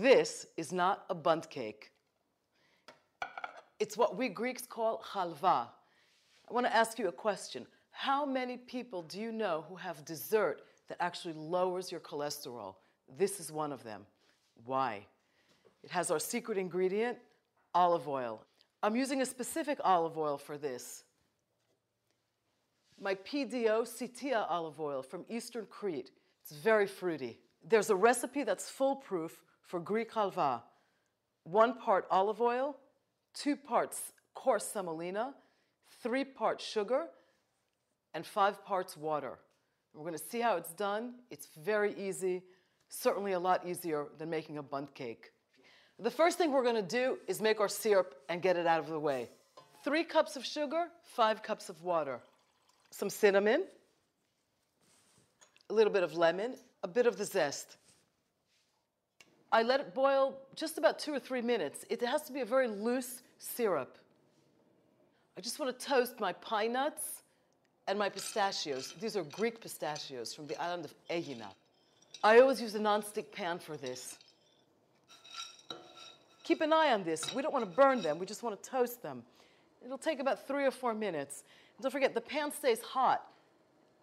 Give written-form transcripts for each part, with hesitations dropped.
This is not a bundt cake. It's what we Greeks call halva. I want to ask you a question. How many people do you know who have dessert that actually lowers your cholesterol? This is one of them. Why? It has our secret ingredient, olive oil. I'm using a specific olive oil for this. My PDO Sitia olive oil from Eastern Crete. It's very fruity. There's a recipe that's foolproof for Greek halva. 1 part olive oil, 2 parts coarse semolina, 3 parts sugar, and 5 parts water. We're going to see how it's done. It's very easy, certainly a lot easier than making a bundt cake. The first thing we're going to do is make our syrup and get it out of the way. 3 cups of sugar, 5 cups of water, some cinnamon, a little bit of lemon, a bit of the zest. I let it boil just about 2 or 3 minutes. It has to be a very loose syrup. I just want to toast my pine nuts and my pistachios. These are Greek pistachios from the island of Aegina. I always use a nonstick pan for this. Keep an eye on this. We don't want to burn them. We just want to toast them. It'll take about 3 or 4 minutes. And don't forget, the pan stays hot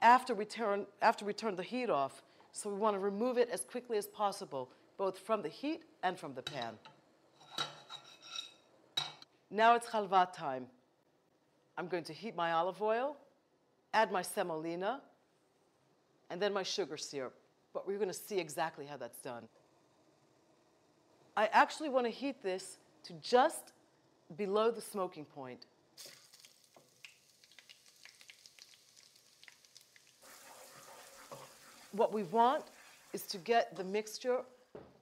after we turn the heat off. So we want to remove it as quickly as possible, both from the heat and from the pan. Now it's halva time. I'm going to heat my olive oil, add my semolina, and then my sugar syrup. But we're going to see exactly how that's done. I actually want to heat this to just below the smoking point. What we want is to get the mixture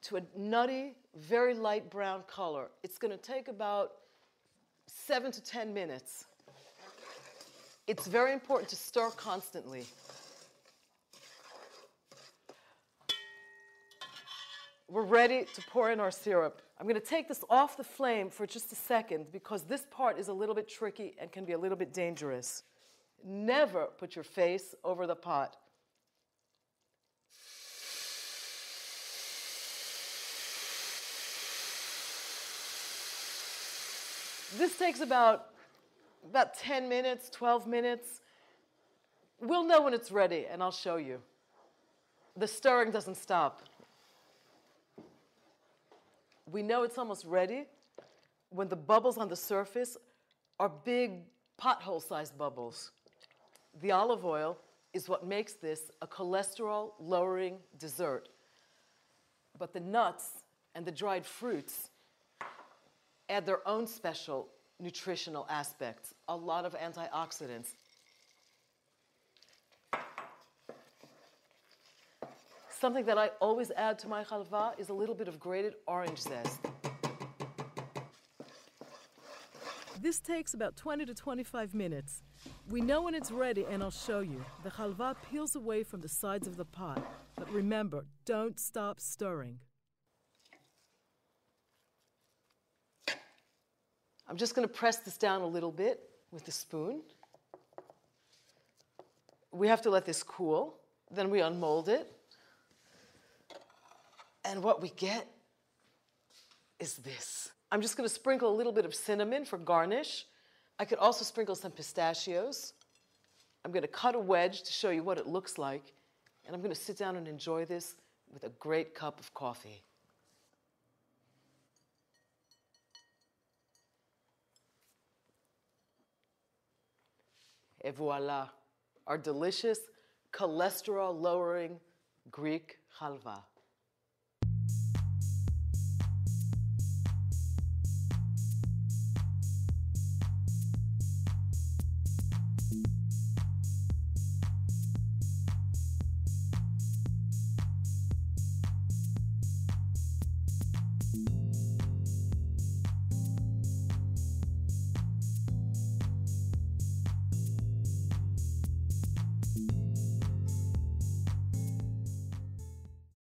to a nutty, very light brown color. It's going to take about 7 to 10 minutes. It's very important to stir constantly. We're ready to pour in our syrup. I'm going to take this off the flame for just a second because this part is a little bit tricky and can be a little bit dangerous. Never put your face over the pot. This takes about 10 minutes, 12 minutes. We'll know when it's ready, and I'll show you. The stirring doesn't stop. We know it's almost ready when the bubbles on the surface are big pothole-sized bubbles. The olive oil is what makes this a cholesterol-lowering dessert. But the nuts and the dried fruits add their own special nutritional aspects, a lot of antioxidants. Something that I always add to my halva is a little bit of grated orange zest. This takes about 20 to 25 minutes. We know when it's ready, and I'll show you. The halva peels away from the sides of the pot, but remember, don't stop stirring. I'm just going to press this down a little bit with the spoon. We have to let this cool. Then we unmold it. And what we get is this. I'm just going to sprinkle a little bit of cinnamon for garnish. I could also sprinkle some pistachios. I'm going to cut a wedge to show you what it looks like. And I'm going to sit down and enjoy this with a great cup of coffee. Et voila, our delicious, cholesterol-lowering Greek halva.